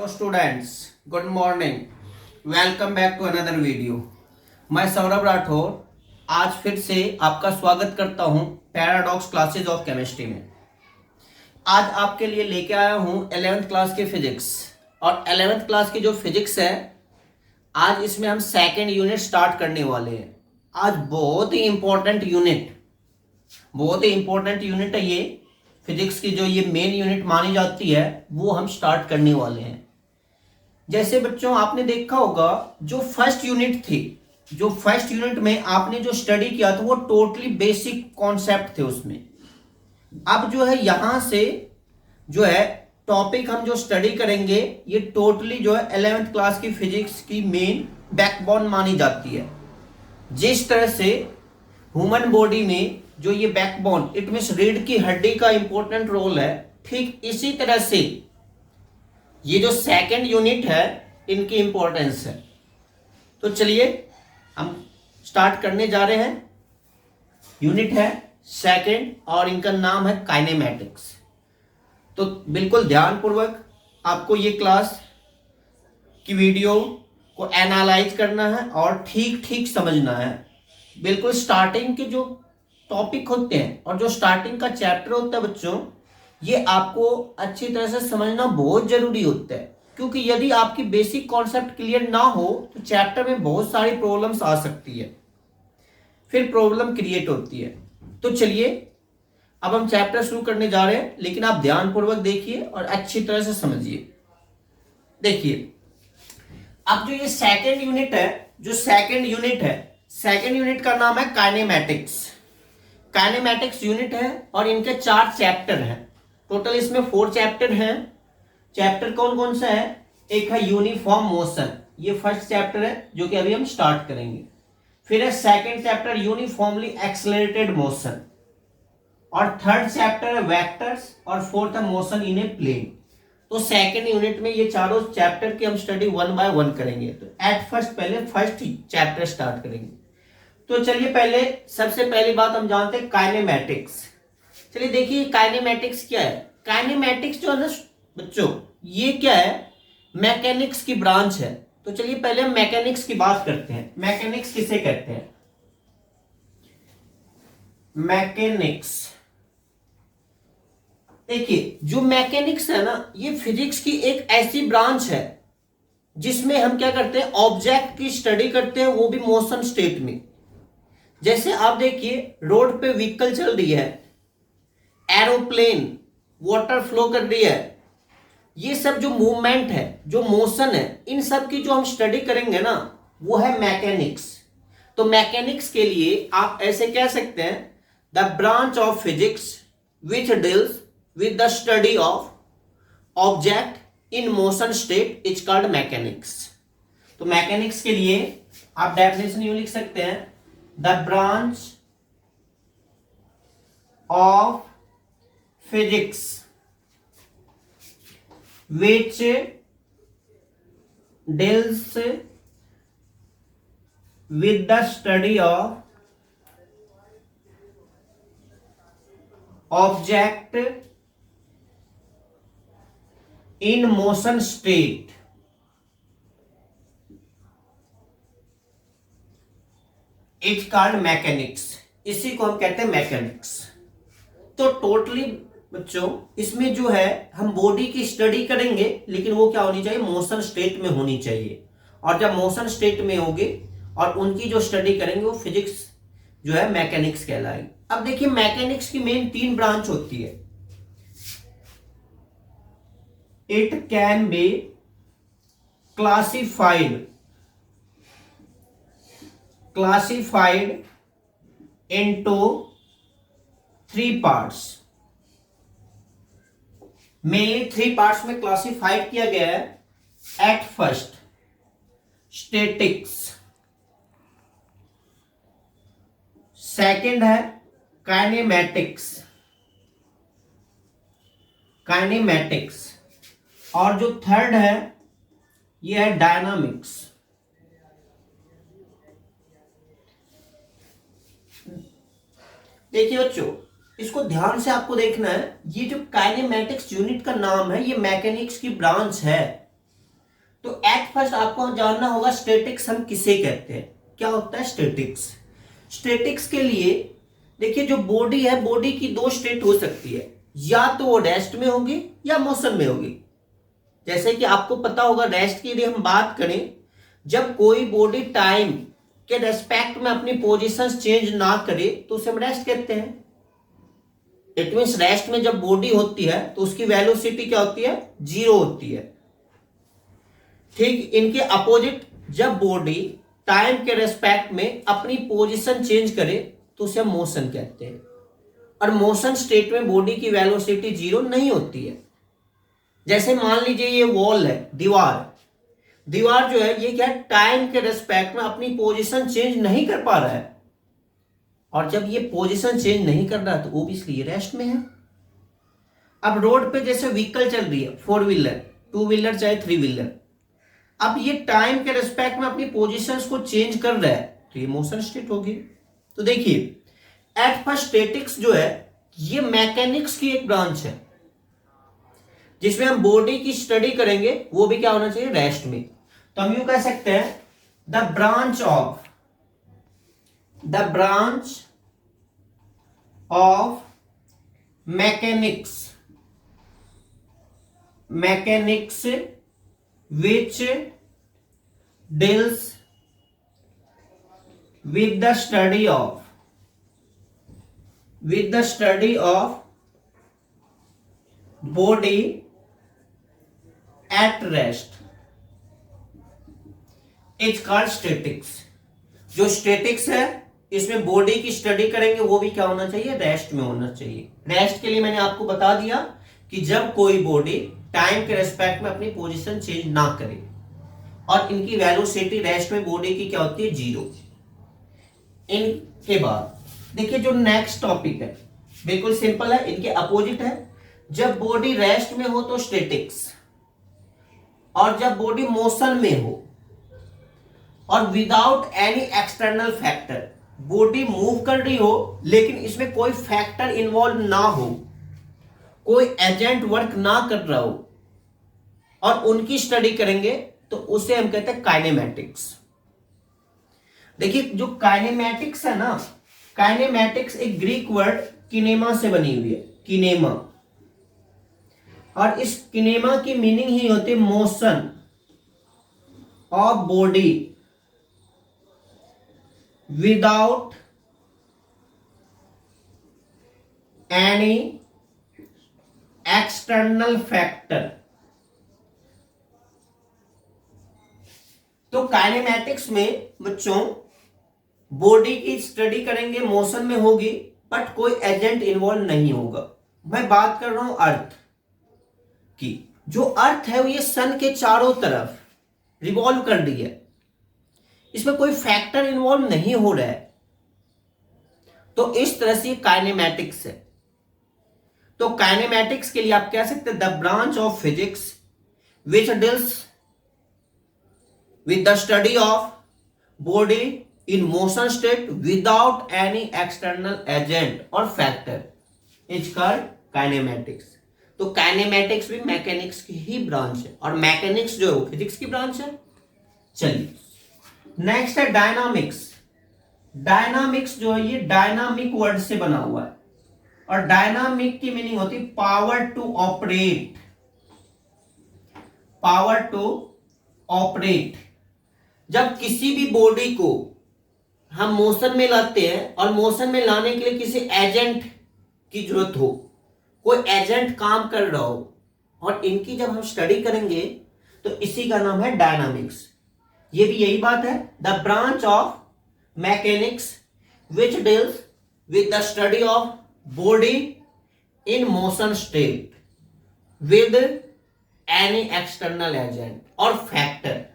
Students, good morning. Welcome back to another video. मैं सौरभ राठौर आज फिर से आपका स्वागत करता हूं पैराडॉक्स क्लासेज ऑफ केमिस्ट्री में। आज आपके लिए लेके आया हूं 11th क्लास की फिजिक्स। और 11th क्लास की जो फिजिक्स है, आज इसमें हम सेकेंड यूनिट स्टार्ट करने वाले हैं। आज बहुत ही इंपॉर्टेंट यूनिट है ये फिजिक्स की। जो ये मेन यूनिट मानी जाती है वो हम स्टार्ट करने वाले हैं। जैसे बच्चों आपने देखा होगा, जो फर्स्ट यूनिट में आपने जो स्टडी किया था वो टोटली बेसिक कॉन्सेप्ट थे उसमें। अब जो है यहां से जो है टॉपिक हम जो स्टडी करेंगे ये टोटली जो है 11th क्लास की फिजिक्स की मेन बैकबोन मानी जाती है। जिस तरह से ह्यूमन बॉडी में जो ये बैकबोन इट मींस रीढ़ की हड्डी का इंपॉर्टेंट रोल है, ठीक इसी तरह से ये जो सेकंड यूनिट है इनकी इंपॉर्टेंस है। तो चलिए हम स्टार्ट करने जा रहे हैं। यूनिट है सेकंड और इनका नाम है काइनेमैटिक्स। तो बिल्कुल ध्यानपूर्वक आपको ये क्लास की वीडियो को एनालाइज करना है और ठीक ठीक समझना है। बिल्कुल स्टार्टिंग के जो टॉपिक होते हैं और जो स्टार्टिंग का चैप्टर होता है बच्चों, ये आपको अच्छी तरह से समझना बहुत जरूरी होता है। क्योंकि यदि आपकी बेसिक कॉन्सेप्ट क्लियर ना हो तो चैप्टर में बहुत सारी प्रॉब्लम्स आ सकती है, फिर प्रॉब्लम क्रिएट होती है। तो चलिए अब हम चैप्टर शुरू करने जा रहे हैं, लेकिन आप ध्यानपूर्वक देखिए और अच्छी तरह से समझिए। देखिए अब जो ये सेकेंड यूनिट का नाम है काइनेमैटिक्स यूनिट है और इनके 4 चैप्टर हैं। टोटल इसमें 4 चैप्टर हैं। चैप्टर कौन कौन सा है? एक है यूनिफॉर्म मोशन, ये फर्स्ट चैप्टर है जो कि अभी हम स्टार्ट करेंगे। फिर है second chapter uniformly accelerated motion, और थर्ड चैप्टर है वेक्टर्स, और फोर्थ है मोशन इन ए प्लेन। तो सेकंड यूनिट में ये चारों चैप्टर की हम स्टडी 1 बाय 1 करेंगे। तो एट फर्स्ट पहले फर्स्ट चैप्टर स्टार्ट करेंगे। तो चलिए सबसे पहली बात हम जानते हैं काइनेमैटिक्स। चलिए देखिए काइनेमैटिक्स क्या है। काइनेमैटिक्स जो है ना बच्चों, ये क्या है? मैकेनिक्स की ब्रांच है। तो चलिए पहले हम मैकेनिक्स की बात करते हैं। मैकेनिक्स किसे कहते हैं? मैकेनिक्स, देखिए जो मैकेनिक्स है ना, ये फिजिक्स की एक ऐसी ब्रांच है जिसमें हम क्या करते हैं, ऑब्जेक्ट की स्टडी करते हैं, वो भी मोशन स्टेट में। जैसे आप देखिए रोड पे व्हीकल चल रही है, एरोप्लेन वाटर फ्लो कर रही है, ये सब जो मूवमेंट है, जो मोशन है, इन सब की जो हम स्टडी करेंगे ना वो है मैकेनिक्स। तो मैकेनिक्स के लिए आप ऐसे कह सकते हैं, the branch of physics which deals with the study of object in motion state is called mechanics. तो मैकेनिक्स के लिए आप डेफिनेशन यूं लिख सकते हैं, the branch of physics which deals with the study of object in motion state is called mechanics। इसी को हम कहते हैं मैकेनिक्स। तो टोटली बच्चों इसमें जो है हम बॉडी की स्टडी करेंगे, लेकिन वो क्या होनी चाहिए? मोशन स्टेट में होनी चाहिए। और जब मोशन स्टेट में होगे और उनकी जो स्टडी करेंगे वो फिजिक्स जो है मैकेनिक्स कहलाएगी। अब देखिए मैकेनिक्स की मेन 3 ब्रांच होती है। It can be classified into 3 parts. Mainly 3 parts में क्लासिफाइड किया गया है। एट फर्स्ट स्टैटिक्स, सेकंड है काइनेमैटिक्स, और जो थर्ड है ये है डायनामिक्स। देखिए बच्चों इसको ध्यान से आपको देखना है। ये जो काइनेमैटिक्स यूनिट का नाम है, ये मैकेनिक्स की ब्रांच है। तो एट फर्स्ट आपको जानना होगा स्टैटिक्स हम किसे कहते हैं, क्या होता है स्टैटिक्स। स्टैटिक्स के लिए देखिए जो बॉडी है, बॉडी की दो स्टेट हो सकती है, या तो वो रेस्ट में होगी या मोशन में होगी। जैसे कि आपको पता होगा रेस्ट की यदि हम बात करें, जब कोई बॉडी टाइम के रेस्पेक्ट में अपनी पोजीशंस चेंज ना करे तो उसे हम रेस्ट कहते हैं। इट मींस रेस्ट में जब बॉडी होती है तो उसकी वेलोसिटी क्या होती है, 0 होती है। ठीक इनके अपोजिट, जब बॉडी टाइम के रेस्पेक्ट में अपनी पोजीशन चेंज करे तो उसे हम मोशन कहते हैं। और मोशन स्टेट में बॉडी की वेलोसिटी 0 नहीं होती है। जैसे मान लीजिए ये वॉल है, दीवार जो है ये क्या है, टाइम के रेस्पेक्ट में अपनी पोजीशन चेंज नहीं कर पा रहा है, और जब ये पोजीशन चेंज नहीं कर रहा तो ओब्वियसली ये रेस्ट में है। अब रोड पे जैसे व्हीकल चल रही है, 4 व्हीलर 2 व्हीलर चाहे 3 व्हीलर, अब ये टाइम के रेस्पेक्ट में अपनी पोजीशंस को चेंज कर रहा है तो ये मोशन स्टेट होगी। तो देखिए एट फर्स्ट स्टैटिक्स जो है ये मैकेनिक्स की एक ब्रांच है, जिसमें हम बॉडी की स्टडी करेंगे, वो भी क्या होना चाहिए, रेस्ट में। तो हम यूं कह सकते हैं the branch of mechanics which deals with the study of body at rest is called statics। जो स्टेटिक्स है इसमें बॉडी की स्टडी करेंगे, वो भी क्या होना चाहिए, रेस्ट में होना चाहिए। रेस्ट के लिए मैंने आपको बता दिया कि जब कोई बॉडी टाइम के रेस्पेक्ट में अपनी पोजीशन चेंज ना करे और इनकी वेलोसिटी रेस्ट में बॉडी की क्या होती है, 0। इनके बाद देखिए जो नेक्स्ट टॉपिक है बिल्कुल सिंपल है, इनके अपोजिट है। जब बॉडी रेस्ट में हो तो स्टैटिक्स, और जब बॉडी मोशन में हो और without any external factor, body move कर रही हो लेकिन इसमें कोई फैक्टर इन्वॉल्व ना हो, कोई एजेंट वर्क ना कर रहा हो, और उनकी स्टडी करेंगे तो उसे हम कहते हैं काइनेमैटिक्स। देखिए जो काइनेमैटिक्स है ना, काइनेमैटिक्स एक ग्रीक वर्ड किनेमा से बनी हुई है, किनेमा, और इस किनेमा की मीनिंग ही होती है motion of body without any external factor. तो काइनेमैटिक्स में बच्चों बॉडी की स्टडी करेंगे, मोशन में होगी बट कोई एजेंट इन्वॉल्व नहीं होगा। मैं बात कर रहा हूं अर्थ की। जो अर्थ है वो ये सन के चारों तरफ रिवॉल्व कर रही है, इसमें कोई फैक्टर इन्वॉल्व नहीं हो रहा है, तो इस तरह से काइनेमैटिक्स है। तो काइनेमैटिक्स के लिए आप कह सकते हैं the branch of physics which deals with the study of body in motion state without any external agent और फैक्टर इज कॉल्ड काइनेमैटिक्स। तो काइनेमैटिक्स भी मैकेनिक्स की ही ब्रांच है, और मैकेनिक्स जो है वो फिजिक्स की ब्रांच है। चलिए नेक्स्ट है डायनामिक्स। डायनामिक्स जो है ये डायनामिक वर्ड से बना हुआ है, और डायनामिक की मीनिंग होती है power to operate, power to operate. जब किसी भी बॉडी को हम मोशन में लाते हैं और मोशन में लाने के लिए किसी एजेंट की जरूरत हो, कोई एजेंट काम कर रहा हो, और इनकी जब हम स्टडी करेंगे तो इसी का नाम है डायनामिक्स। ये भी यही बात है, the branch of mechanics which deals with the study of body in motion state with any external agent और फैक्टर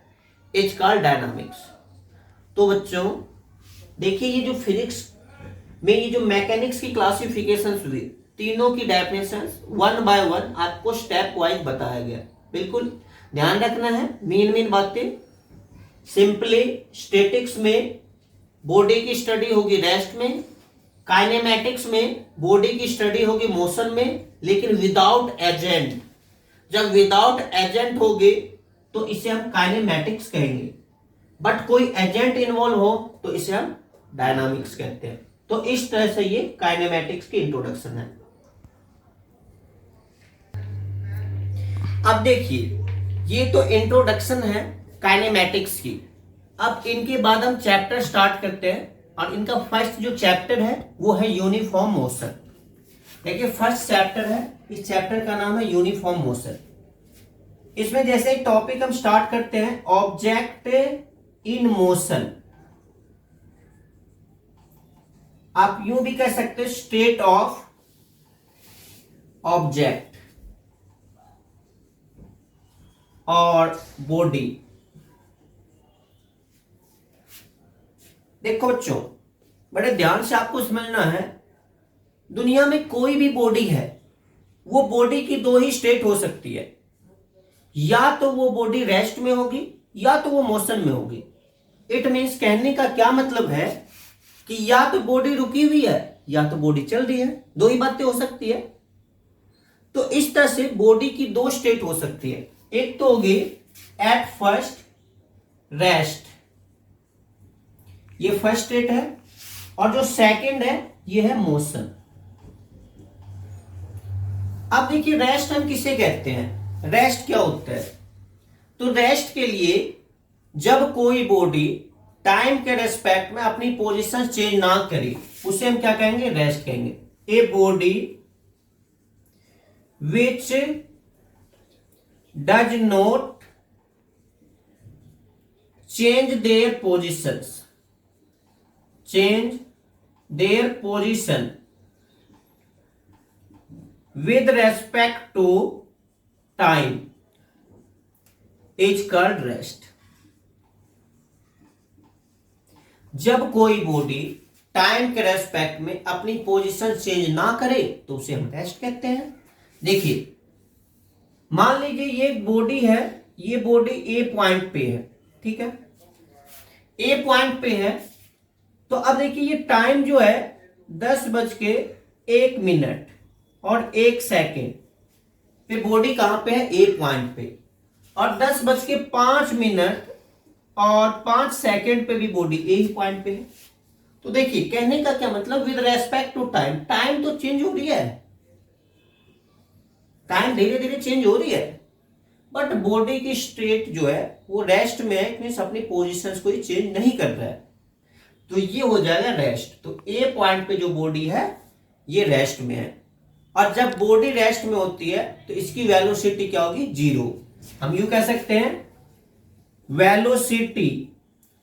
इज कॉल्ड डायनामिक्स। तो बच्चों देखिए ये जो फिजिक्स में ये जो मैकेनिक्स की क्लासिफिकेशंस हुई, तीनों की डेफिनेशंस 1 बाय 1 आपको स्टेप वाइज बताया गया। बिल्कुल ध्यान रखना है, मेन बातें। सिंपली स्टैटिक्स में बॉडी की स्टडी होगी रेस्ट में, काइनेमैटिक्स में बॉडी की स्टडी होगी मोशन में, लेकिन विदाउट एजेंट। जब विदाउट एजेंट होगी तो इसे हम काइनेमैटिक्स कहेंगे, बट कोई एजेंट इन्वॉल्व हो तो इसे हम डायनामिक्स कहते हैं। तो इस तरह से ये काइनेमैटिक्स की इंट्रोडक्शन है। अब देखिए, ये तो इंट्रोडक्शन है काइनेमैटिक्स की। अब इनके बाद हम चैप्टर स्टार्ट करते हैं, और इनका फर्स्ट जो चैप्टर है वो है यूनिफॉर्म मोशन। देखिए फर्स्ट चैप्टर है, इस चैप्टर का नाम है यूनिफॉर्म मोशन। इसमें जैसे टॉपिक हम स्टार्ट करते हैं, ऑब्जेक्ट इन मोशन, आप यूं भी कह सकते हैं स्टेट ऑफ ऑब्जेक्ट और बॉडी। देखो बच्चों, बड़े ध्यान से आपको समझना है, दुनिया में कोई भी बॉडी है, वो बॉडी की दो ही स्टेट हो सकती है, या तो वो बॉडी रेस्ट में होगी या तो वो मोशन में होगी। इट मीन्स कहने का क्या मतलब है कि या तो बॉडी रुकी हुई है या तो बॉडी चल रही है, दो ही बातें हो सकती है। तो इस तरह से बॉडी की दो स्टेट हो सकती है, एक तो होगी एट फर्स्ट रेस्ट, ये फर्स्ट स्टेट है, और जो सेकंड है ये है मोशन। अब देखिए रेस्ट हम किसे कहते हैं, रेस्ट क्या होता है? तो रेस्ट के लिए जब कोई बॉडी टाइम के रेस्पेक्ट में अपनी पोजीशन चेंज ना करे, उसे हम क्या कहेंगे? रेस्ट कहेंगे। ए body which does not change their positions, change their position with respect to time is called rest। जब कोई बॉडी टाइम के रेस्पेक्ट में अपनी पोजीशन चेंज ना करे तो उसे हम रेस्ट कहते हैं। देखिए मान लीजिए ये बॉडी है, ये बॉडी ए पॉइंट पे है, ठीक है, ए पॉइंट पे है। तो अब देखिए ये टाइम जो है 10:01 और 1 सेकेंड पे बॉडी कहां पे है? ए पॉइंट पे। और 10:05 और 5 सेकेंड पे भी बॉडी ए ही पॉइंट पे है। तो देखिए कहने का क्या मतलब, with respect to time, time तो चेंज हो रही है, टाइम धीरे धीरे चेंज हो रही है, बट बॉडी की स्टेट जो है वो रेस्ट में है, मींस अपनी पोजीशंस को चेंज नहीं कर रहा है, तो ये हो जाएगा रेस्ट। तो ए पॉइंट पे जो बॉडी है ये रेस्ट में है, और जब बॉडी रेस्ट में होती है तो इसकी वेलोसिटी क्या होगी? 0। हम यूं कह सकते हैं velocity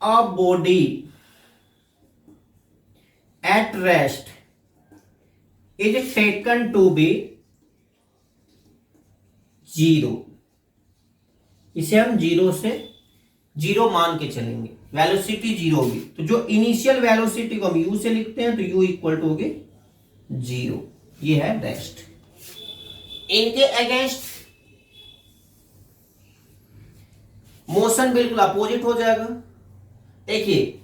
of body at rest is taken to be 0। इसे हम 0 मान के चलेंगे, वेलोसिटी 0 होगी। तो जो इनिशियल वेलोसिटी को हम यू से लिखते हैं तो यू इक्वल टू होगी 0। ये है रेस्ट। इनके अगेंस्ट मोशन बिल्कुल अपोजिट हो जाएगा। देखिए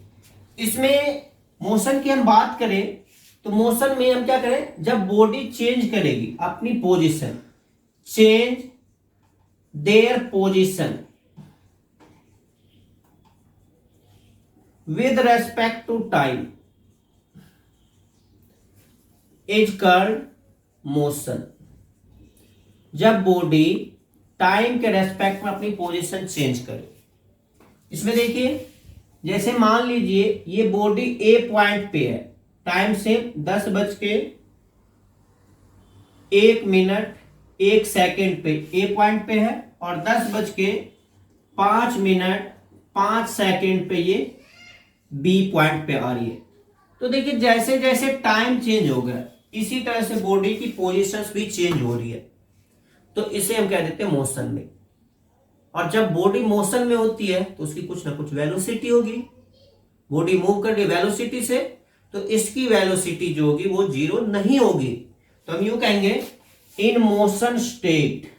इसमें मोशन की हम बात करें तो मोशन में हम क्या करें, जब बॉडी चेंज करेगी अपनी position, change their position with respect to time is called motion. जब बॉडी टाइम के रेस्पेक्ट में अपनी पोजीशन चेंज करे, इसमें देखिए जैसे मान लीजिए ये बॉडी ए पॉइंट पे है, टाइम से 10:01 पे ए पॉइंट पे है, और 10:05 पे ये बी पॉइंट पे आ रही है। तो देखिए जैसे जैसे टाइम चेंज हो गया इसी तरह से बॉडी की पोजीशंस भी चेंज हो रही है, तो इसे हम कह देते हैं मोशन में। और जब बॉडी मोशन में होती है तो उसकी कुछ ना कुछ वेलोसिटी होगी, बॉडी मूव कर रही है वेलोसिटी से, तो इसकी वेलोसिटी जो होगी वो 0 नहीं होगी। तो हम यूं कहेंगे in motion state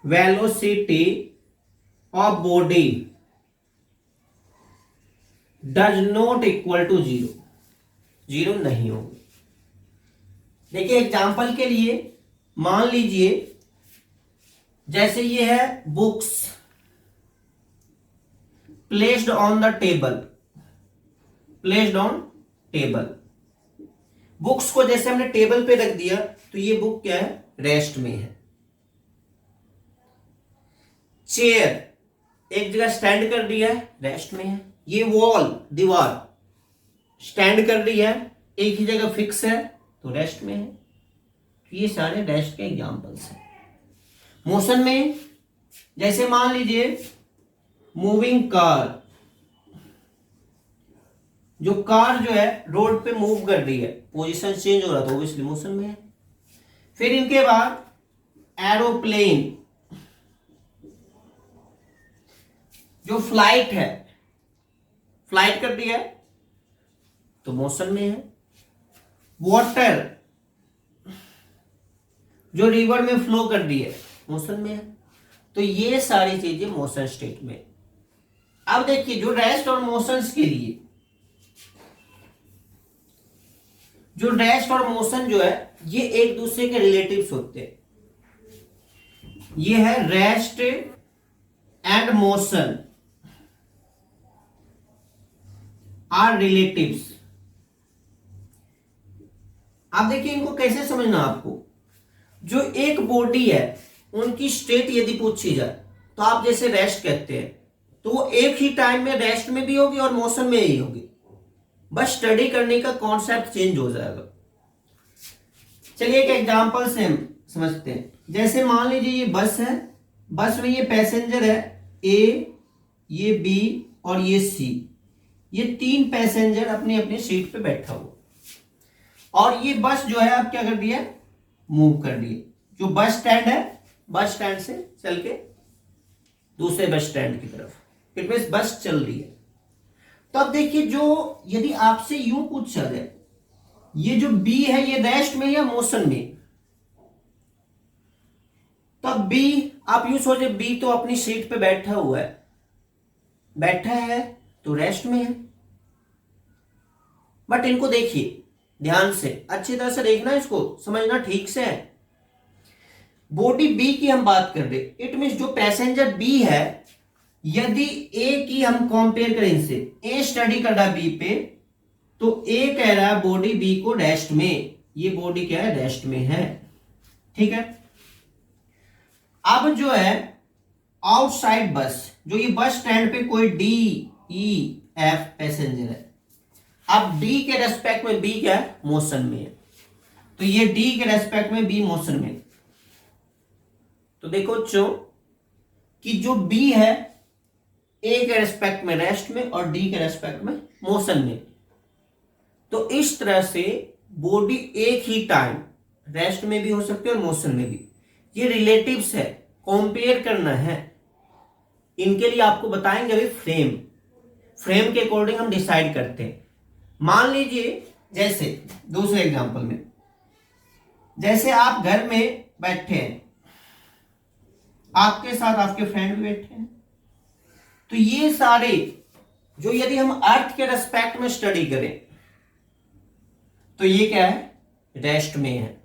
velocity of body does not equal to 0 नहीं होगी। देखिए एग्जाम्पल के लिए मान लीजिए जैसे ये है books placed on the table, placed on table, books को जैसे हमने टेबल पे रख दिया तो ये बुक क्या है, रेस्ट में है। चेयर एक जगह स्टैंड कर दिया है, रेस्ट में है। ये वॉल दीवार स्टैंड कर रही है, एक ही जगह फिक्स है तो रेस्ट में है। तो ये सारे रेस्ट के एग्जांपल्स हैं। मोशन में जैसे मान लीजिए मूविंग कार, जो कार जो है रोड पे मूव कर रही है, पोजीशन चेंज हो रहा तो ऑब्वियसली मोशन में है। फिर इनके बाद एरोप्लेन, जो फ्लाइट है, फ्लाइट कर रही है तो मोशन में है। वाटर जो रिवर में फ्लो कर रही है, मोशन में है। तो ये सारी चीजें मोशन स्टेट में। अब देखिए जो रेस्ट और मोशंस के लिए, जो रेस्ट और मोशन जो है ये एक दूसरे के रिलेटिव्स होते हैं। ये है rest and motion are relatives. आप देखिए इनको कैसे समझना आपको। जो एक बॉडी है उनकी स्टेट यदि पूछी जाए तो आप जैसे रेस्ट कहते हैं तो वो एक ही टाइम में रेस्ट में भी होगी और मोशन में ही होगी, बस स्टडी करने का कॉन्सेप्ट चेंज हो जाएगा। चलिए एक एग्जांपल से हम समझते हैं। जैसे मान लीजिए ये बस है, बस में ये पैसेंजर है ए, ये बी और ये सी। ये तीन पैसेंजर अपनी अपनी सीट पे बैठा हुआ और ये बस जो है अब क्या कर रही है, मूव कर रही है। जो बस स्टैंड है, बस स्टैंड से चल के दूसरे बस स्टैंड की तरफ, इट मींस बस चल रही है। तो अब देखिए जो यदि आपसे यूं पूछा जाए ये जो बी है ये रेस्ट में या मोशन में, तब बी आप यूं सोचे बी तो अपनी सीट पे बैठा हुआ है, बैठा है तो रेस्ट में है। बट इनको देखिए ध्यान से, अच्छी तरह से देखना, इसको समझना ठीक से है। बॉडी बी की हम बात कर रहे, इट मींस जो पैसेंजर बी है, यदि ए की हम कंपेयर करें इनसे, ए स्टडी कर रहा है बी पे, तो ए कह रहा है बॉडी बी को रेस्ट में, ये बॉडी क्या है, रेस्ट में है। ठीक है। अब जो है आउटसाइड बस, जो ये बस स्टैंड पे कोई डी ई एफ पैसेंजर है, अब डी के रेस्पेक्ट में बी क्या है, मोशन में है, तो ये डी के रेस्पेक्ट में बी मोशन में। तो देखो बच्चों कि जो बी है ए के रेस्पेक्ट में रेस्ट में और डी के रेस्पेक्ट में मोशन में। तो इस तरह से बॉडी एक ही टाइम रेस्ट में भी हो सकती है और मोशन में भी। ये रिलेटिव्स है, कंपेयर करना है। इनके लिए आपको बताएंगे अभी फ्रेम के अकॉर्डिंग हम डिसाइड करते हैं। मान लीजिए जैसे दूसरे एग्जांपल में, जैसे आप घर में बैठे हैं, आपके साथ आपके फ्रेंड भी बैठे हैं, तो ये सारे जो यदि हम अर्थ के रेस्पेक्ट में स्टडी करें तो ये क्या है, रेस्ट में है।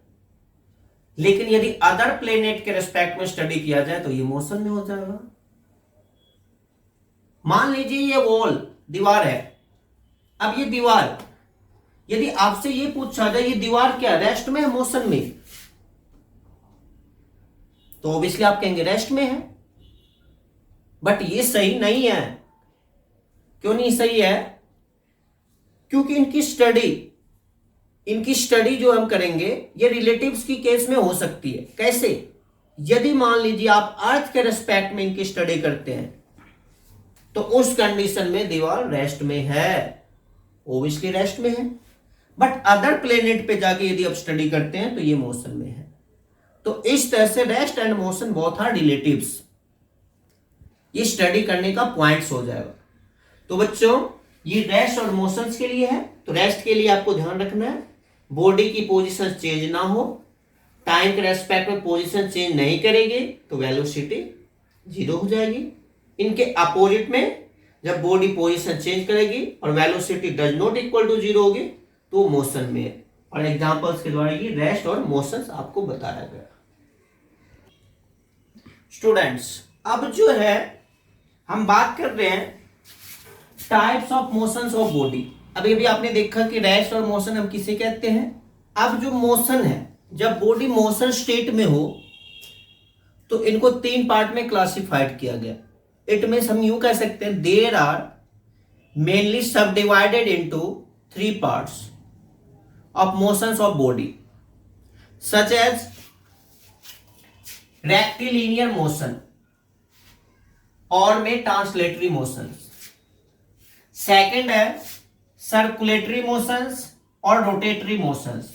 लेकिन यदि अदर प्लेनेट के रेस्पेक्ट में स्टडी किया जाए तो ये मोशन में हो जाएगा। मान लीजिए ये वॉल दीवार है, अब ये दीवार यदि आपसे ये पूछा जाए ये दीवार क्या रेस्ट में है मोशन में, तो ऑब्वियसली आप कहेंगे रेस्ट में है। बट ये सही नहीं है। क्यों नहीं सही है? क्योंकि इनकी स्टडी जो हम करेंगे ये रिलेटिव्स की केस में हो सकती है। कैसे? यदि मान लीजिए आप अर्थ के रेस्पेक्ट में इनकी स्टडी करते हैं तो उस कंडीशन में दीवार रेस्ट में है, ऑब्वियसली रेस्ट में है। बट अदर प्लेनेट पे जाके यदि आप स्टडी करते हैं तो ये मोशन में है। तो इस तरह से rest and motion both are relatives, ये स्टडी करने का पॉइंट्स हो जाएगा। तो बच्चों ये रेस्ट और मोशंस के लिए है। तो रेस्ट के लिए आपको ध्यान रखना है बॉडी की पोजीशन चेंज ना हो, टाइम के रेस्पेक्ट में पोजीशन चेंज नहीं करेगी तो वेलोसिटी 0 हो जाएगी। इनके अपोजिट में जब बॉडी पोजीशन चेंज करेगी और velocity does not equal to 0 होगी तो मोशन में है। और एग्जांपल्स के द्वारा ये रेस्ट और मोशंस आपको बताया गया। स्टूडेंट्स अब जो है हम बात कर रहे हैं types of motions of body. अभी अभी आपने देखा कि रेस्ट और मोशन हम किसे कहते हैं। अब जो मोशन है, जब बॉडी मोशन स्टेट में हो तो इनको 3 पार्ट में क्लासिफाइड किया गया। इट मीन्स हम यूं कह सकते हैं देयर आर मेनली सब divided into 3 parts of motions of body such as rectilinear motion और में ट्रांसलेटरी मोशंस। सेकंड है सर्कुलेटरी मोशंस और रोटेटरी मोशंस,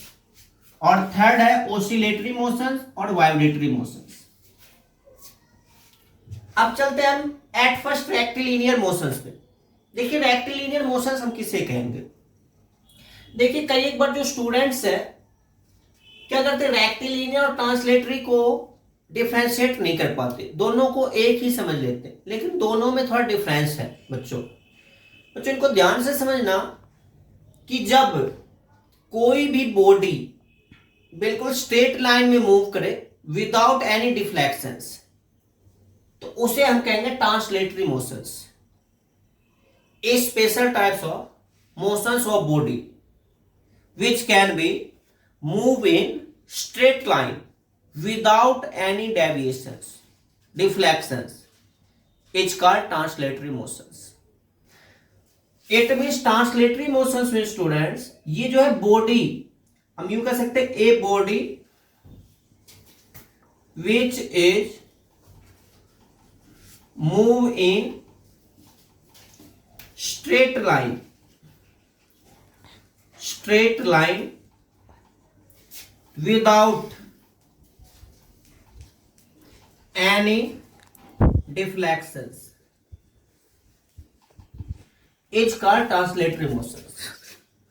और थर्ड है ओसिलेटरी मोशंस और वाइब्रेटरी मोशंस। अब चलते हैं हम एट फर्स्ट रेक्टिलिनियर मोशंस पे। देखिए रेक्टिलिनियर मोशंस हम किसे कहेंगे। देखिए कई एक बार जो स्टूडेंट्स है क्या करते, रेक्टिलिनियर और ट्रांसलेटरी को डिफरेंशिएट नहीं कर पाते, दोनों को एक ही समझ लेते हैं, लेकिन दोनों में थोड़ा डिफरेंस है बच्चों। इनको ध्यान से समझना कि जब कोई भी बॉडी बिल्कुल स्ट्रेट लाइन में मूव करे विदाउट एनी डिफ्लेक्शंस तो उसे हम कहेंगे translatory motions. A special types of motions of body which can be move in straight line without any deviations, deflections, is called translatory motions. It means translatory motions में students ये जो है body हम यूं कह सकते हैं a body which is move in straight line without any deflections is called translatory motions.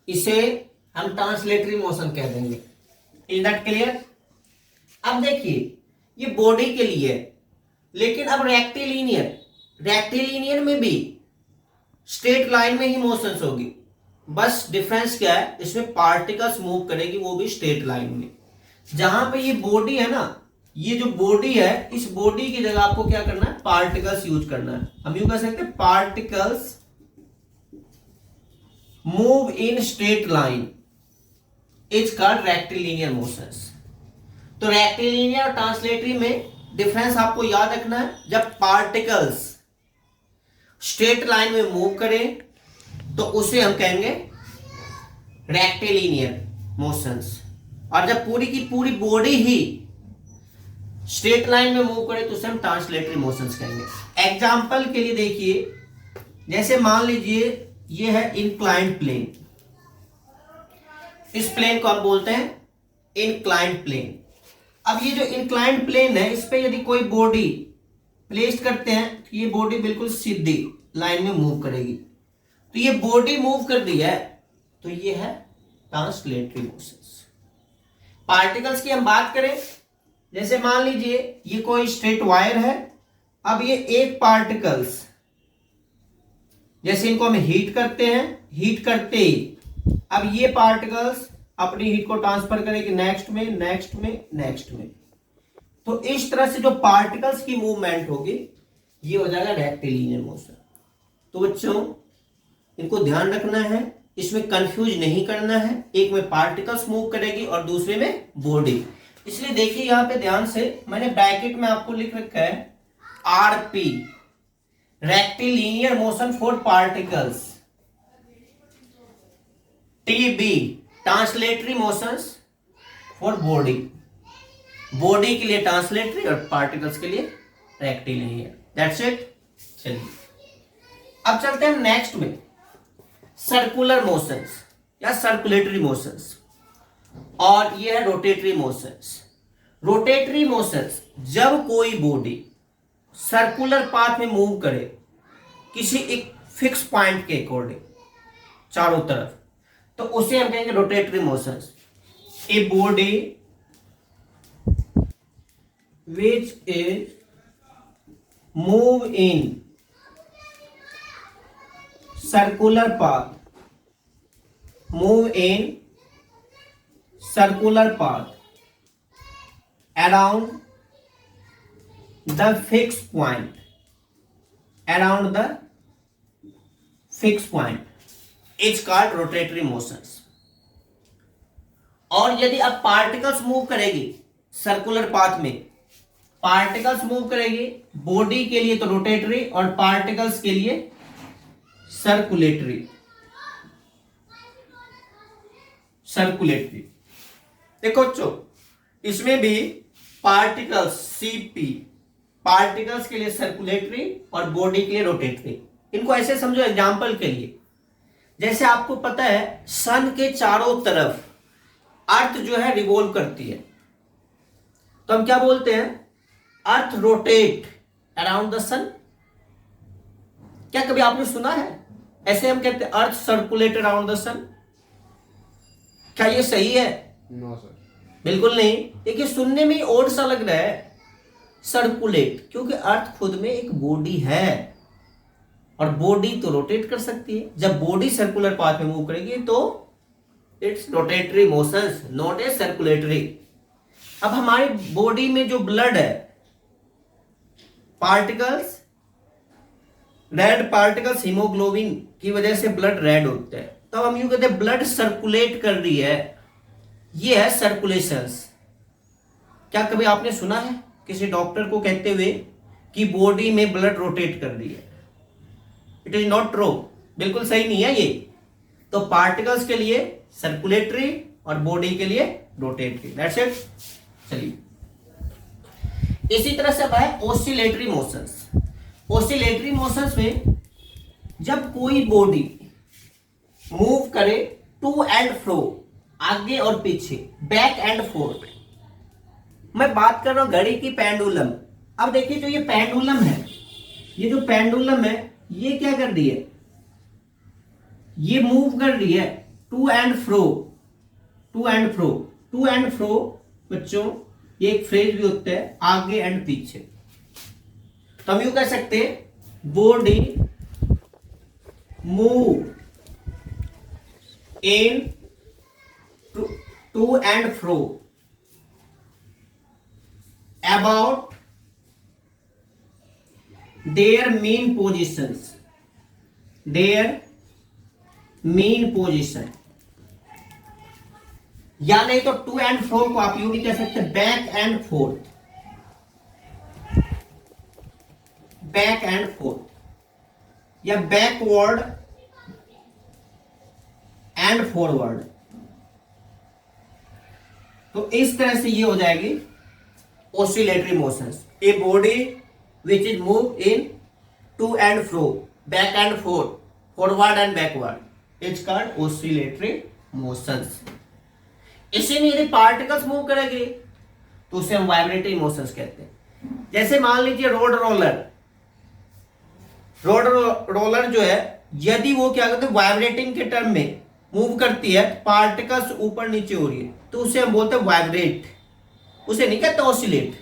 इसे हम ट्रांसलेटरी मोशन कह देंगे। Is that clear. अब देखिए ये बॉडी के लिए है, लेकिन अब रेक्टिलिनियर में भी स्ट्रेट लाइन में ही मोशंस होगी, बस डिफरेंस क्या है, इसमें पार्टिकल्स मूव करेगी वो भी स्ट्रेट लाइन में। जहां पे ये बॉडी है ना, ये जो बॉडी है इस बॉडी की जगह आपको क्या करना है, पार्टिकल्स यूज करना है। हम यूं कह सकते हैं particles move in straight line is called rectilinear motions. तो रेक्टिलिनियर और ट्रांसलेटरी में डिफरेंस आपको याद रखना है, जब पार्टिकल्स स्ट्रेट लाइन में मूव करें तो उसे हम कहेंगे रेक्टिलिनियर मोशंस, और जब पूरी की पूरी बॉडी ही स्ट्रेट लाइन में मूव करे तो उसे हम ट्रांसलेटरी मोशंस कहेंगे। एग्जांपल के लिए देखिए, जैसे मान लीजिए ये है इंक्लाइंड प्लेन, इस प्लेन को हम बोलते हैं इंक्लाइंड प्लेन। अब ये जो इंक्लाइंड प्लेन है इस पे यदि कोई बॉडी प्लेस करते हैं तो ये बॉडी बिल्कुल सीधी लाइन में मूव करेगी। तो ये बॉडी मूव कर दी है तो ये है ट्रांसलेटरी मोशंस। पार्टिकल्स की हम बात करें, जैसे मान लीजिए ये कोई स्ट्रेट वायर है, अब ये एक पार्टिकल्स जैसे इनको हम हीट करते हैं, हीट करते ही अब ये पार्टिकल्स अपनी हीट को ट्रांसफर करेगी नेक्स्ट में, नेक्स्ट में, नेक्स्ट में। तो इस तरह से जो पार्टिकल्स की मूवमेंट होगी ये हो जाएगा रेक्टिलिनियर मोशन। तो बच्चों इनको ध्यान रखना है, इसमें कंफ्यूज नहीं करना है, एक में पार्टिकल्स मूव करेगी और दूसरे में बॉडी। इसलिए देखिए यहां पे ध्यान से मैंने ब्रैकेट में आपको लिख रखा है RP, rectilinear motion for particles, TB translatory motions for body. Body के लिए ट्रांसलेटरी और पार्टिकल्स के लिए रेक्टिलिनियर। That's it. चलिए अब चलते हैं नेक्स्ट में, सर्कुलर मोशंस या सर्कुलेटरी मोशंस, और ये है रोटेटरी मोशंस। रोटेटरी मोशंस जब कोई बॉडी सर्कुलर पाथ में मूव करे किसी एक फिक्स पॉइंट के अकॉर्डिंग चारों तरफ, तो उसे हम कहेंगे rotatory motions. A body which is move in circular path, move in circular path around the fix point, around the fix point is called rotatory motions. और यदि अब पार्टिकल्स मूव करेगी सर्कुलर पाथ में, पार्टिकल्स मूव करेगी body के लिए तो rotatory और पार्टिकल्स के लिए सर्कुलेटरी, सर्कुलेटरी। देखो बच्चों, इसमें भी पार्टिकल्स सीपी, पार्टिकल्स के लिए सर्कुलेटरी और बॉडी के लिए रोटेटरी। इनको ऐसे समझो एग्जांपल के लिए, जैसे आपको पता है सन के चारों तरफ अर्थ जो है रिवॉल्व करती है, तो हम क्या बोलते हैं, अर्थ रोटेट अराउंड द सन। क्या कभी आपने सुना है ऐसे हम कहते हैं अर्थ सर्कुलेट अराउंड द सन? क्या ये सही है? नो सर, बिल्कुल नहीं। देखिए सुनने में और सा लग रहा है सर्कुलेट, क्योंकि अर्थ खुद में एक बॉडी है और बॉडी तो रोटेट कर सकती है। जब बॉडी सर्कुलर पाथ में मूव करेगी तो it's rotatory motions, not a circulatory. अब हमारी बॉडी में जो ब्लड है, पार्टिकल्स, रेड पार्टिकल्स हीमोग्लोबिन की वजह से ब्लड रेड होता है, तब हम यूं कहते हैं ब्लड सर्कुलेट कर रही है, ये है सर्कुलेशंस। क्या कभी आपने सुना है किसी डॉक्टर को कहते हुए कि बॉडी में ब्लड रोटेट कर रही है? इट इज नॉट ट्रू, बिल्कुल सही नहीं है ये। तो पार्टिकल्स के लिए सर्कुलेटरी और बॉडी के लिए रोटेटरी, दैट्स इट। चलिए इसी तरह से अब है ऑसिलेटरी मोशंस। ऑसिलेटरी मोशंस में जब कोई बॉडी मूव करे टू एंड फ्रो, आगे और पीछे, बैक एंड फोर्थ। मैं बात कर रहा हूं घड़ी की पेंडुलम। अब देखिए जो ये पेंडुलम है, ये जो पेंडुलम है ये क्या कर रही है, ये मूव कर रही है to and fro, to and fro. To and fro बच्चों ये एक फ्रेज भी होता है, आगे एंड पीछे। तो हम यूं कह सकते हैं body move in to and fro about their mean positions, their mean position। या नहीं तो टू एंड फ्रो को आप यूं भी कह सकते हैं back and fourth, back and fourth, या बैकवर्ड एंड फॉरवर्ड। तो इस तरह से ये हो जाएगी oscillatory motions, a body which is moved in to and fro, back and forth, forward and backward, is called oscillatory motions। इसी में यदि पार्टिकल्स मूव करेंगे तो उसे हम वाइब्रेटरी मोशंस कहते हैं। जैसे मान लीजिए रोड रोलर, रोड रोलर जो है यदि वो क्या करते हैं वाइब्रेटिंग के टर्म में मूव करती है, पार्टिकल्स ऊपर नीचे हो रही है, तो उसे हम बोलते हैं वाइब्रेट, उसे नहीं कहते ऑसिलेट।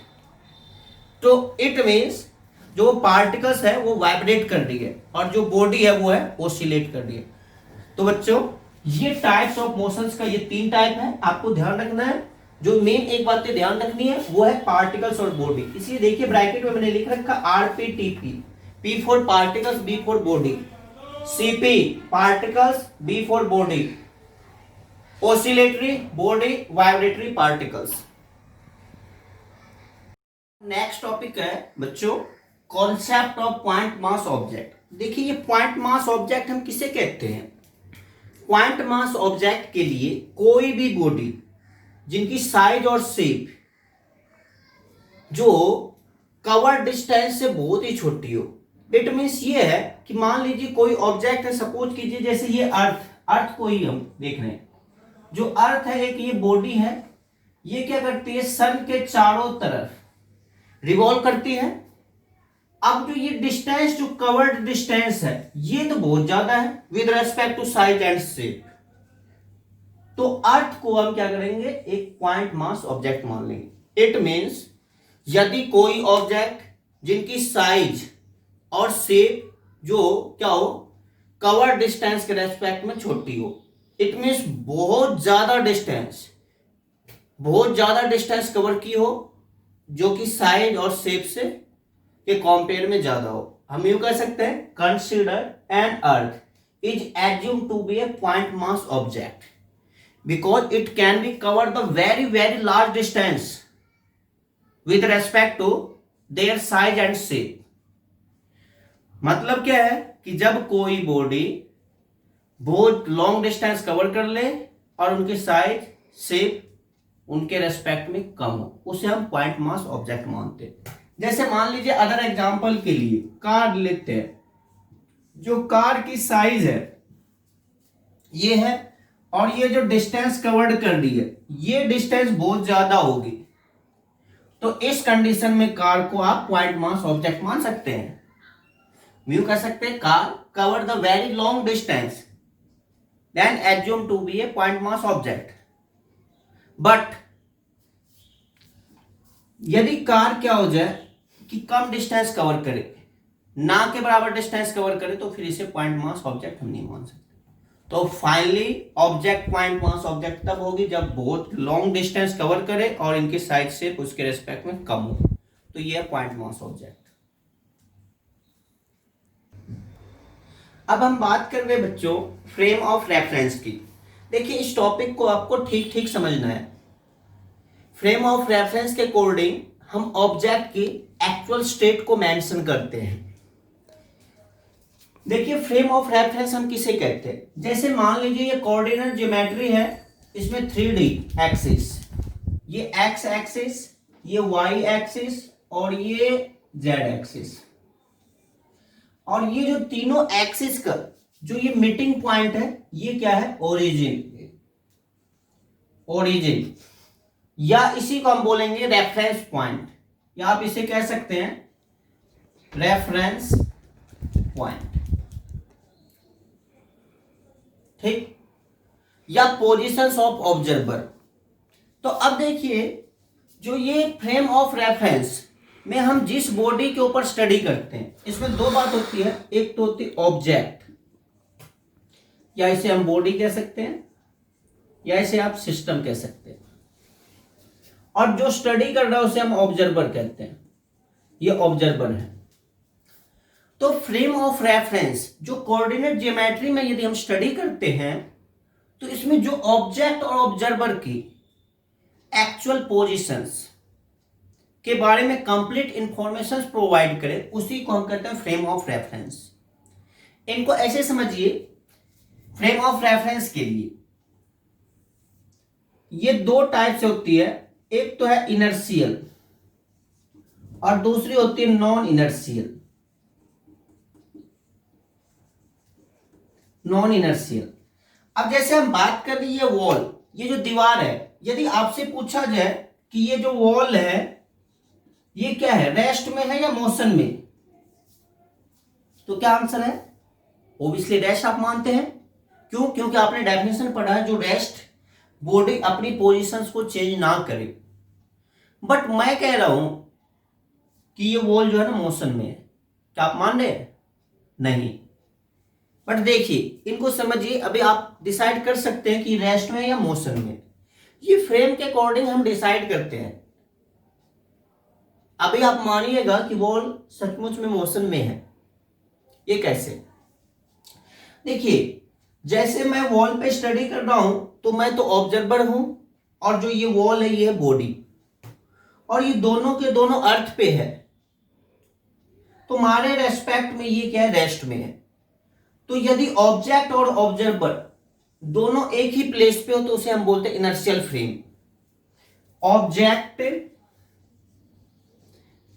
तो इट मींस जो पार्टिकल्स है वो वाइब्रेट कर रही है और जो बॉडी है वो है ऑसिलेट कर रही है। तो बच्चों ये टाइप्स ऑफ मोशंस का ये 3 टाइप है, आपको ध्यान रखना है। जो मेन एक बात ध्यान रखनी है वो है पार्टिकल्स और बॉडी। इसलिए देखिए ब्रैकेट में मैंने लिख रखा RPTP, P for particles, B for body, CP particles, B for body, oscillatory body, vibratory particles. Next topic है बच्चों concept of point mass object. देखिए ये पॉइंट मास ऑब्जेक्ट हम किसे कहते हैं? पॉइंट मास ऑब्जेक्ट के लिए कोई भी बॉडी जिनकी साइज और शेप जो कवर डिस्टेंस से बहुत ही छोटी हो। इट मीन्स ये है कि मान लीजिए कोई ऑब्जेक्ट है, सपोज कीजिए जैसे ये अर्थ को ही हम देख रहे हैं। जो अर्थ है एक ये बॉडी है, ये क्या करती है सन के चारों तरफ रिवॉल्व करती है। अब जो ये डिस्टेंस, जो कवर्ड डिस्टेंस है ये तो बहुत ज्यादा है with respect to size and shape. तो अर्थ को हम क्या करेंगे एक पॉइंट मास ऑब्जेक्ट मान लेंगे। इट मींस यदि कोई ऑब्जेक्ट जिनकी साइज और शेप जो क्या हो कवर्ड डिस्टेंस के रेस्पेक्ट में छोटी हो, इट मींस बहुत ज्यादा डिस्टेंस कवर की हो जो कि साइज और शेप से के कंपेयर में ज्यादा हो। हम यूं कह सकते हैं consider an earth is assume to be a point mass object because it can be cover the very very large distance with respect to their size and shape. मतलब क्या है कि जब कोई बॉडी बहुत लॉन्ग डिस्टेंस कवर कर ले और उनकी साइज शेप उनके रेस्पेक्ट में कम हो, उसे हम पॉइंट मास ऑब्जेक्ट मानते हैं। जैसे मान लीजिए अदर एग्जांपल के लिए कार लेते हैं, जो कार की साइज है ये है और ये जो डिस्टेंस कवर्ड कर रही है ये डिस्टेंस बहुत ज्यादा होगी, तो इस कंडीशन में कार को आप पॉइंट मास ऑब्जेक्ट मान सकते हैं। यूं कह सकते हैं car cover the very long distance then assume to be a point mass object. But यदि कार क्या हो जाए कि कम डिस्टेंस कवर करे, ना के बराबर डिस्टेंस कवर करे, तो फिर इसे पॉइंट मास ऑब्जेक्ट हम नहीं मान सकते। तो finally object point mass object तब होगी जब बहुत लॉन्ग डिस्टेंस कवर करे और इनके साइज शेप उसके रेस्पेक्ट में कम हो, तो ये है पॉइंट मास ऑब्जेक्ट। अब हम बात कर रहे बच्चों फ्रेम ऑफ रेफरेंस की। देखिए इस टॉपिक को आपको ठीक ठीक समझना है। फ्रेम ऑफ रेफरेंस के अकॉर्डिंग हम ऑब्जेक्ट की एक्चुअल स्टेट को मेंशन करते हैं। देखिए फ्रेम ऑफ रेफरेंस हम किसे कहते हैं, जैसे मान लीजिए ये कोऑर्डिनेट ज्योमेट्री है, इसमें 3D एक्सिस, ये एक्स एक्सिस, ये वाई एक्सिस और ये जेड एक्सिस, और ये जो तीनों एक्सिस का जो ये मीटिंग पॉइंट है ये क्या है, ओरिजिन। ओरिजिन या इसी को हम बोलेंगे रेफरेंस पॉइंट, या आप इसे कह सकते हैं रेफरेंस पॉइंट, ठीक, या पोजीशंस ऑफ ऑब्जर्वर। तो अब देखिए जो ये फ्रेम ऑफ रेफरेंस में हम जिस बॉडी के ऊपर स्टडी करते हैं इसमें दो बात होती है, एक तो होती है ऑब्जेक्ट, या इसे हम बॉडी कह सकते हैं या इसे आप सिस्टम कह सकते हैं, और जो स्टडी कर रहा है उसे हम ऑब्जर्वर कहते हैं, ये ऑब्जर्वर है। तो फ्रेम ऑफ रेफरेंस जो कोऑर्डिनेट ज्योमेट्री में यदि हम स्टडी करते हैं तो इसमें जो ऑब्जेक्ट और ऑब्जर्वर की एक्चुअल पोजीशंस के बारे में कंप्लीट इंफॉर्मेशन प्रोवाइड करे उसी को हम कहते हैं फ्रेम ऑफ रेफरेंस। इनको ऐसे समझिए, फ्रेम ऑफ रेफरेंस के लिए ये दो टाइप से होती है, एक तो है इनर्शियल और दूसरी होती है नॉन इनर्शियल। नॉन इनर्शियल, अब जैसे हम बात कर रही है वॉल, ये जो दीवार है, यदि आपसे पूछा जाए कि ये जो वॉल है ये क्या है, रेस्ट में है या मोशन में, तो क्या आंसर है, ओब्वियसली रेस्ट आप मानते हैं। क्यों, क्योंकि आपने डेफिनेशन पढ़ा है जो रेस्ट बॉडी अपनी पोजीशंस को चेंज ना करे। बट मैं कह रहा हूं कि ये वॉल जो है ना मोशन में है, क्या आप मान रहे हैं, नहीं। बट देखिए इनको समझिए, अभी आप डिसाइड कर सकते हैं कि रेस्ट में या मोशन में, ये फ्रेम के अकॉर्डिंग हम डिसाइड करते हैं। अभी आप मानिएगा कि वॉल सचमुच में मोशन में है, ये कैसे, देखिए जैसे मैं वॉल पे स्टडी कर रहा हूं तो मैं तो ऑब्जर्वर हूं, और जो ये वॉल है ये है बॉडी, और ये दोनों के दोनों अर्थ पे है, तो हमारे रेस्पेक्ट में ये क्या है, रेस्ट में है। तो यदि ऑब्जेक्ट और ऑब्जर्वर दोनों एक ही प्लेस पे हो तो उसे हम बोलते हैं inertial frame. Object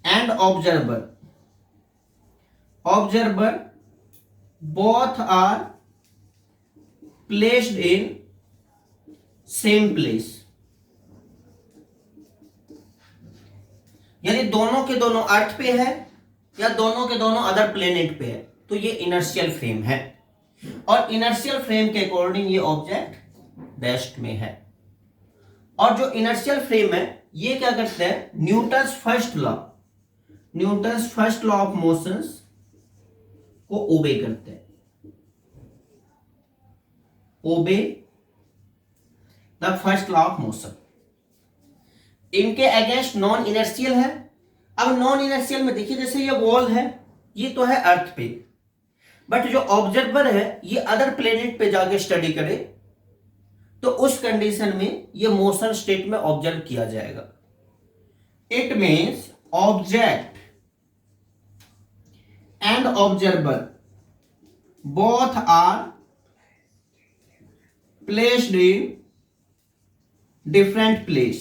and observer, observer both are placed in same place, यानी दोनों के दोनों अर्थ पे है या दोनों के दोनों अदर प्लेनेट पे है, तो ये इनर्शियल फ्रेम है। और इनर्शियल फ्रेम के अकॉर्डिंग ये ऑब्जेक्ट रेस्ट में है। और जो इनर्शियल फ्रेम है ये क्या करते हैं, Newton's first law of motions को ओबे करते हैं, obey the first law of motion. इनके अगेंस्ट नॉन इनर्शियल है, अब नॉन इनर्शियल में देखिए, जैसे ये वॉल है, ये तो है अर्थ पे, बट जो ऑब्जर्वर है ये अदर प्लेनेट पे जाके स्टडी करे, तो उस कंडीशन में ये मोशन स्टेट में ऑब्जर्व किया जाएगा। It means object and observer both are placed in different place,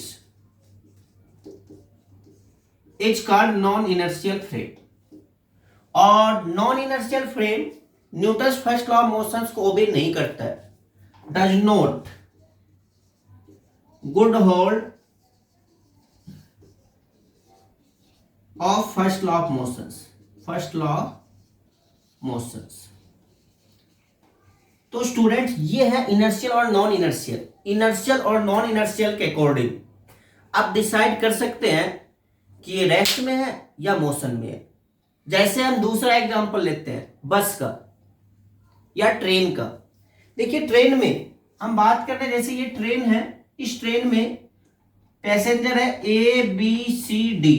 is called non inertial frame. और non inertial frame Newton's first law of motions को ओबे नहीं करता है, does not good hold of first law of motions, first law of motions. तो students ये है inertial और non inertial. Inertial और नॉन इनर्शियल के अकॉर्डिंग आप डिसाइड कर सकते हैं कि ये रेस्ट में है या मोशन में है। जैसे हम दूसरा एग्जांपल लेते हैं बस का या ट्रेन का। देखिए ट्रेन में हम बात करते हैं, जैसे ये ट्रेन है, इस ट्रेन में पैसेंजर है ए बी सी डी।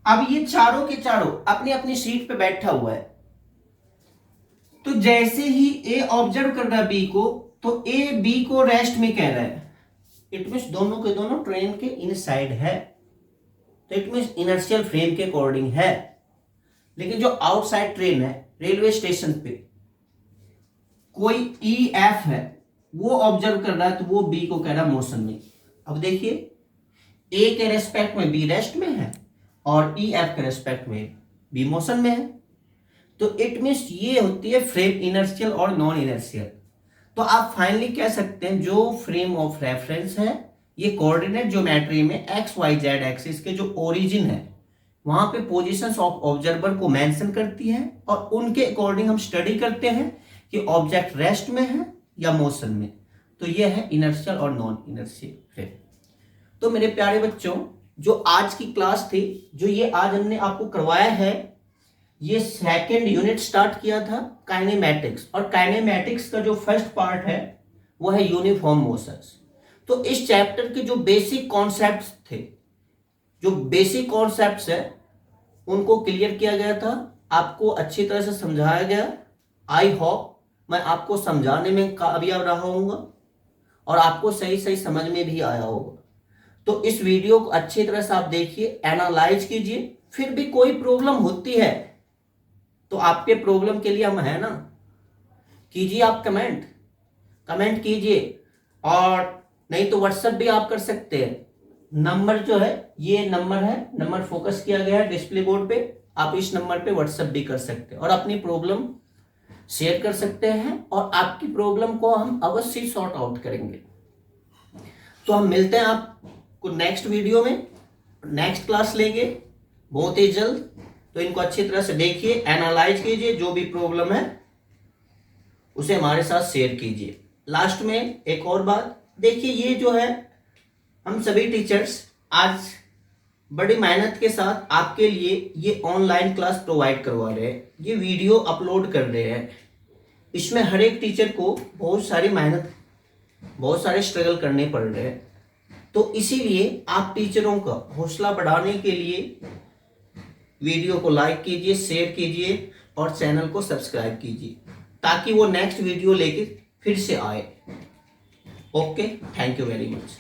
अब ये चारों के चारों अपनी अपनी सीट पे बैठा हुआ है, तो जैसे ही ए ऑब्जर्व कर रहा है बी को, तो ए बी को रेस्ट में कह रहा है। इट मीन्स दोनों के दोनों ट्रेन के इनसाइड है, तो इट मीन्स इनर्शियल फ्रेम के अकॉर्डिंग है। लेकिन जो आउटसाइड ट्रेन है, रेलवे स्टेशन पे कोई ई एफ है, वो ऑब्जर्व कर रहा है, तो वो बी को कह रहा है मोशन में। अब देखिए ए के रेस्पेक्ट में बी रेस्ट में है और ई एफ के रेस्पेक्ट में बी मोशन में है, तो इट मीन्स ये होती है फ्रेम इनर्शियल और नॉन इनर्शियल। तो आप फाइनली कह सकते हैं जो फ्रेम ऑफ रेफरेंस है ये कोऑर्डिनेट ज्योमेट्री में एक्स वाई जेड एक्सिस के जो ओरिजिन है वहां पे पोजीशंस ऑफ ऑब्जर्वर को मेंशन करती है, और उनके अकॉर्डिंग हम स्टडी करते हैं कि ऑब्जेक्ट रेस्ट में है या मोशन में। तो ये है इनर्शियल और नॉन इनर्शियल फ्रेम। तो मेरे प्यारे बच्चों, जो आज की क्लास थी, जो ये आज हमने आपको करवाया है, ये सेकेंड यूनिट स्टार्ट किया था काइनेमैटिक्स, और काइनेमैटिक्स का जो फर्स्ट पार्ट है वो है यूनिफॉर्म मोशंस। तो इस चैप्टर के जो बेसिक कॉन्सेप्ट्स थे, जो बेसिक कॉन्सेप्ट्स है, उनको क्लियर किया गया था, आपको अच्छी तरह से समझाया गया। आई होप मैं आपको समझाने में कामयाब रहा होऊंगा और आपको सही सही समझ में भी आया होगा। तो इस वीडियो को अच्छी तरह से आप देखिए, एनालाइज कीजिए। फिर भी कोई प्रॉब्लम होती है तो आपके प्रॉब्लम के लिए हम है ना, कीजिए आप कमेंट कीजिए, और नहीं तो व्हाट्सएप भी आप कर सकते हैं। नंबर जो है ये नंबर है, नंबर फोकस किया गया है डिस्प्ले बोर्ड पे, आप इस नंबर पे व्हाट्सएप भी कर सकते हैं और अपनी प्रॉब्लम शेयर कर सकते हैं, और आपकी प्रॉब्लम को हम अवश्य सॉर्ट आउट करेंगे। तो हम मिलते हैं आपको नेक्स्ट वीडियो में, नेक्स्ट क्लास लेंगे बहुत ही जल्द। तो इनको अच्छी तरह से देखिए, एनालाइज कीजिए, जो भी प्रॉब्लम है उसे हमारे साथ शेयर कीजिए। लास्ट में एक और बात देखिए, ये जो है हम सभी टीचर्स आज बड़ी मेहनत के साथ आपके लिए ये ऑनलाइन क्लास प्रोवाइड करवा रहे हैं, ये वीडियो अपलोड कर रहे हैं। इसमें हर एक टीचर को बहुत सारी मेहनत, बहुत सारे स्ट्रगल करने पड़ रहे हैं। तो इसीलिए आप टीचरों का हौसला बढ़ाने के लिए वीडियो को लाइक कीजिए, शेयर कीजिए और चैनल को सब्सक्राइब कीजिए, ताकि वो नेक्स्ट वीडियो लेके फिर से आए। Okay, thank you very much.